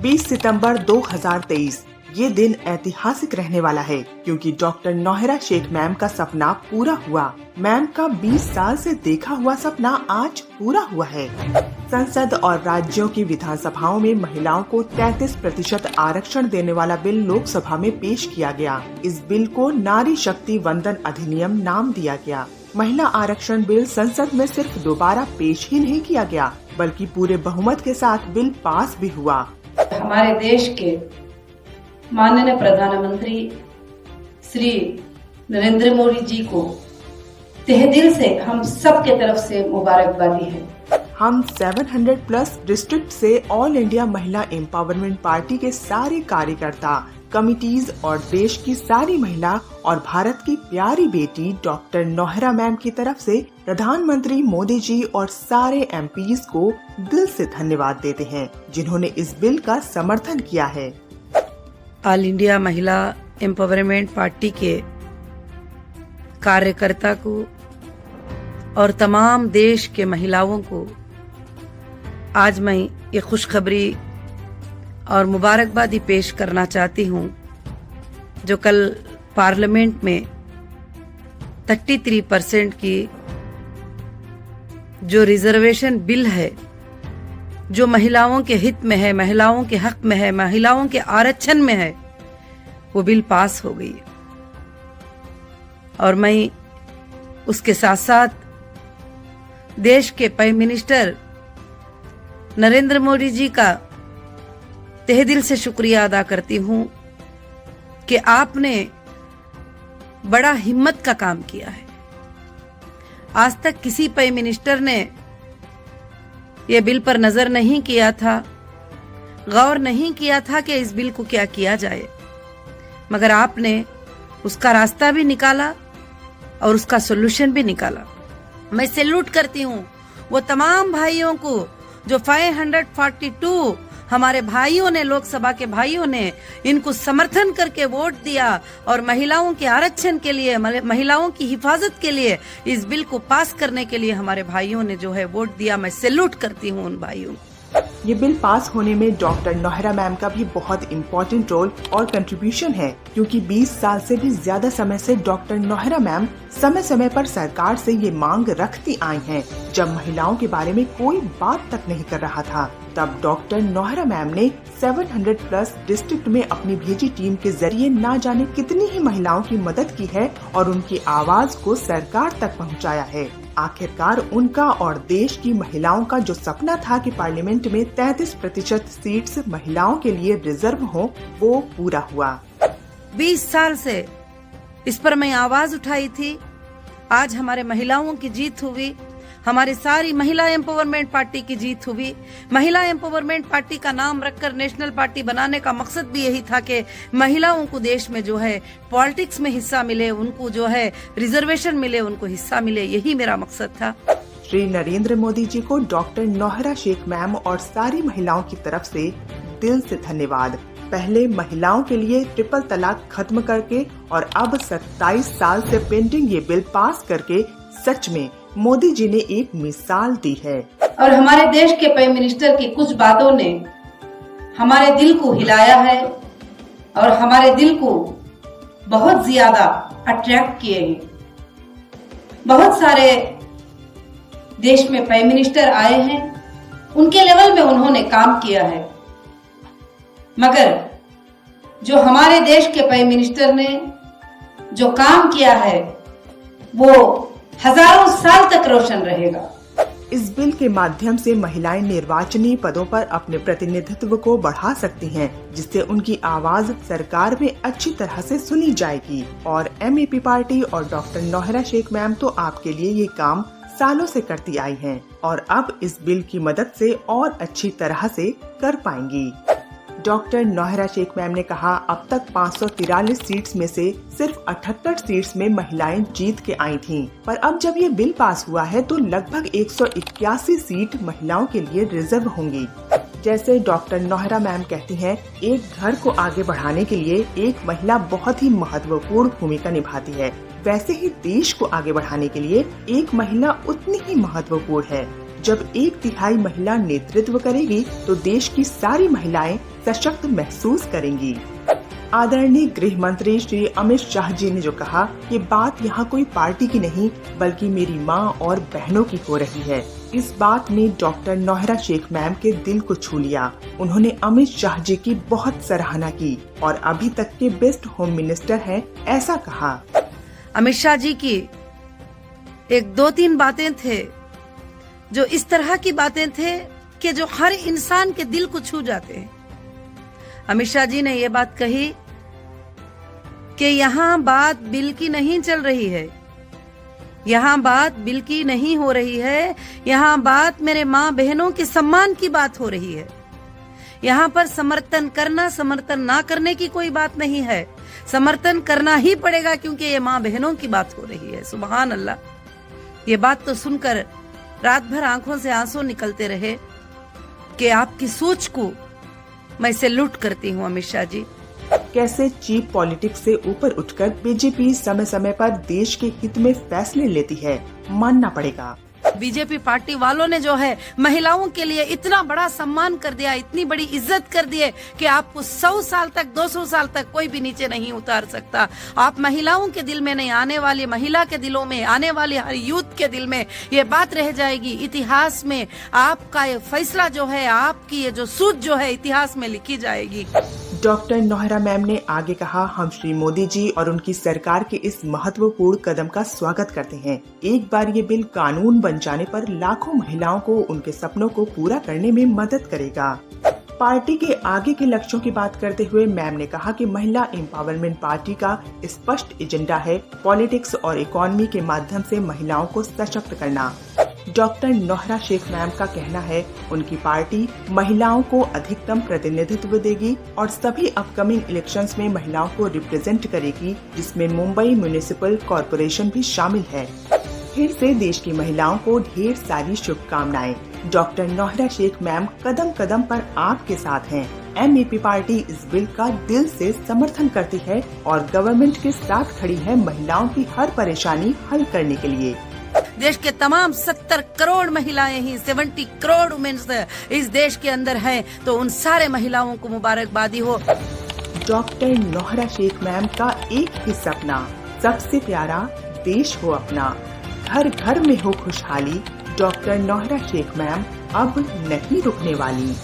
20 सितंबर 2023 ये दिन ऐतिहासिक रहने वाला है क्योंकि डॉक्टर नौहरा शेख मैम का सपना पूरा हुआ। मैम का 20 साल से देखा हुआ सपना आज पूरा हुआ है। संसद और राज्यों की विधानसभाओं में महिलाओं को 33% आरक्षण देने वाला बिल लोकसभा में पेश किया गया। इस बिल को नारी शक्ति वंदन अधिनियम नाम दिया गया। महिला आरक्षण बिल संसद में सिर्फ दोबारा पेश ही नहीं किया गया बल्कि पूरे बहुमत के साथ बिल पास भी हुआ। हमारे देश के माननीय प्रधानमंत्री श्री नरेंद्र मोदी जी को तहे दिल से हम सब के तरफ से मुबारकबादी है। हम 700+ डिस्ट्रिक्ट से ऑल इंडिया महिला एम्पावरमेंट पार्टी के सारे कार्यकर्ता, कमिटीज और देश की सारी महिला और भारत की प्यारी बेटी डॉक्टर नौहरा मैम की तरफ से प्रधानमंत्री मोदी जी और सारे एमपीज को दिल से धन्यवाद देते हैं जिन्होंने इस बिल का समर्थन किया है। ऑल इंडिया महिला एम्पावरमेंट पार्टी के कार्यकर्ता को और तमाम देश के महिलाओं को आज मैं ये खुशखबरी और मुबारकबादी पेश करना चाहती हूँ जो कल पार्लियामेंट में 33% की जो रिजर्वेशन बिल है, जो महिलाओं के हित में है, महिलाओं के हक में है, महिलाओं के आरक्षण में है, वो बिल पास हो गई। और मैं उसके साथ साथ देश के प्राइम मिनिस्टर नरेंद्र मोदी जी का तहे दिल से शुक्रिया अदा करती हूं कि आपने बड़ा हिम्मत का काम किया है। आज तक किसी प्राइम मिनिस्टर ने यह बिल पर नजर नहीं किया था, गौर नहीं किया था कि इस बिल को क्या किया जाए, मगर आपने उसका रास्ता भी निकाला और उसका सॉल्यूशन भी निकाला। मैं सैल्यूट करती हूँ वो तमाम भाइयों को जो 542 हमारे भाइयों ने, लोकसभा के भाइयों ने इनको समर्थन करके वोट दिया और महिलाओं के आरक्षण के लिए, महिलाओं की हिफाजत के लिए इस बिल को पास करने के लिए हमारे भाइयों ने जो है वोट दिया। मैं सैल्यूट करती हूँ उन भाइयों। ये बिल पास होने में डॉक्टर नौहरा मैम का भी बहुत इम्पोर्टेंट रोल और कंट्रीब्यूशन है क्योंकि 20 साल से भी ज्यादा समय से डॉक्टर नौहरा मैम समय समय पर सरकार से ये मांग रखती आई हैं। जब महिलाओं के बारे में कोई बात तक नहीं कर रहा था तब डॉक्टर नौहरा मैम ने 700+ डिस्ट्रिक्ट में अपनी भेजी टीम के जरिए ना जाने कितनी ही महिलाओं की मदद की है और उनकी आवाज को सरकार तक पहुंचाया है। आखिरकार उनका और देश की महिलाओं का जो सपना था कि पार्लियामेंट में 33% सीट्स महिलाओं के लिए रिजर्व हो, वो पूरा हुआ। 20 साल से इस पर मैं आवाज उठाई थी। आज हमारे महिलाओं की जीत हुई, हमारी सारी महिला एम्पावरमेंट पार्टी की जीत हुई। महिला एम्पावरमेंट पार्टी का नाम रखकर नेशनल पार्टी बनाने का मकसद भी यही था कि महिलाओं को देश में जो है पॉलिटिक्स में हिस्सा मिले, उनको जो है रिजर्वेशन मिले, उनको हिस्सा मिले, यही मेरा मकसद था। श्री नरेंद्र मोदी जी को डॉक्टर नौहरा शेख मैम और सारी महिलाओं की तरफ से दिल से धन्यवाद। पहले महिलाओं के लिए ट्रिपल तलाक खत्म करके और अब 27 साल से पेंडिंग ये बिल पास करके सच में मोदी जी ने एक मिसाल दी है। और हमारे देश के प्राइम मिनिस्टर की कुछ बातों ने हमारे दिल को हिलाया है और हमारे दिल को बहुत ज्यादा अट्रैक्ट किए हैं। बहुत सारे देश में प्राइम मिनिस्टर आए हैं, उनके लेवल में उन्होंने काम किया है, मगर जो हमारे देश के प्राइम मिनिस्टर ने जो काम किया है वो हजारों साल तक रोशन रहेगा। इस बिल के माध्यम से महिलाएं निर्वाचनीय पदों पर अपने प्रतिनिधित्व को बढ़ा सकती हैं, जिससे उनकी आवाज सरकार में अच्छी तरह से सुनी जाएगी। और एमएपी पार्टी और डॉक्टर नौहरा शेख मैम तो आपके लिए ये काम सालों से करती आई हैं और अब इस बिल की मदद से और अच्छी तरह से कर पाएंगी। डॉक्टर नौहरा शेख मैम ने कहा, अब तक 543 सीट्स में से सिर्फ 78 सीट्स में महिलाएं जीत के आई थीं, पर अब जब ये बिल पास हुआ है तो लगभग 181 सीट महिलाओं के लिए रिजर्व होंगी। जैसे डॉक्टर नौहरा मैम कहती हैं, एक घर को आगे बढ़ाने के लिए एक महिला बहुत ही महत्वपूर्ण भूमिका निभाती है, वैसे ही देश को आगे बढ़ाने के लिए एक महिला उतनी ही महत्वपूर्ण है। जब 1/3 महिला नेतृत्व करेगी तो देश की सारी महिलाएं सशक्त महसूस करेंगी। आदरणीय गृह मंत्री श्री अमित शाह जी ने जो कहा, ये बात यहाँ कोई पार्टी की नहीं बल्कि मेरी माँ और बहनों की हो रही है। इस बात ने डॉक्टर नौहरा शेख मैम के दिल को छू लिया। उन्होंने अमित शाह जी की बहुत सराहना की और अभी तक के बेस्ट होम मिनिस्टर हैं, ऐसा कहा। अमित शाह जी की एक दो तीन बातें थे जो इस तरह की बातें थे कि जो हर इंसान के दिल को छू जाते हैं। अमित शाह जी ने ये बात कही कि यहाँ बात बिल की नहीं चल रही है, यहाँ बात बिल की नहीं हो रही है, यहाँ बात मेरे माँ बहनों के सम्मान की बात हो रही है। यहाँ पर समर्थन करना समर्थन ना करने की कोई बात नहीं है, समर्थन करना ही पड़ेगा क्योंकि ये माँ बहनों की बात हो रही है। सुभान अल्लाह। ये बात तो सुनकर रात भर आंखों से आंसू निकलते रहे कि आपकी सोच को मैं सैल्यूट करती हूँ अमित शाह जी। कैसे चीप पॉलिटिक्स से ऊपर उठकर बीजेपी समय समय पर देश के हित में फैसले लेती है, मानना पड़ेगा। बीजेपी पार्टी वालों ने जो है महिलाओं के लिए इतना बड़ा सम्मान कर दिया, इतनी बड़ी इज्जत कर दी है कि आपको 100 साल तक 200 साल तक कोई भी नीचे नहीं उतार सकता। आप महिलाओं के दिल में नहीं, आने वाली महिला के दिलों में, आने वाली हर यूथ के दिल में ये बात रह जाएगी। इतिहास में आपका ये फैसला जो है, आपकी ये जो सूझ जो है इतिहास में लिखी जाएगी। डॉक्टर नौहरा मैम ने आगे कहा, हम श्री मोदी जी और उनकी सरकार के इस महत्वपूर्ण कदम का स्वागत करते हैं। एक बार ये बिल कानून बन जाने पर लाखों महिलाओं को उनके सपनों को पूरा करने में मदद करेगा। पार्टी के आगे के लक्ष्यों की बात करते हुए मैम ने कहा कि महिला एम्पावरमेंट पार्टी का स्पष्ट एजेंडा है पॉलिटिक्स और इकोनॉमी के माध्यम से महिलाओं को सशक्त करना। डॉक्टर नौहरा शेख मैम का कहना है, उनकी पार्टी महिलाओं को अधिकतम प्रतिनिधित्व देगी और सभी अपकमिंग इलेक्शंस में महिलाओं को रिप्रेजेंट करेगी, जिसमें मुंबई म्युनिसिपल कॉरपोरेशन भी शामिल है। फिर से देश की महिलाओं को ढेर सारी शुभकामनाएं। डॉक्टर नौहरा शेख मैम कदम कदम पर आपके साथ हैं। एमईपी पार्टी इस बिल का दिल से समर्थन करती है और गवर्नमेंट के साथ खड़ी है महिलाओं की हर परेशानी हल करने के लिए। देश के तमाम 70 करोड़ महिलाएं ही 70 करोड़ वुमेन्स इस देश के अंदर हैं, तो उन सारे महिलाओं को मुबारकबादी हो। डॉक्टर नौहरा शेख मैम का एक ही सपना, सबसे प्यारा देश हो अपना, घर घर में हो खुशहाली। डॉक्टर नौहरा शेख मैम अब नहीं रुकने वाली।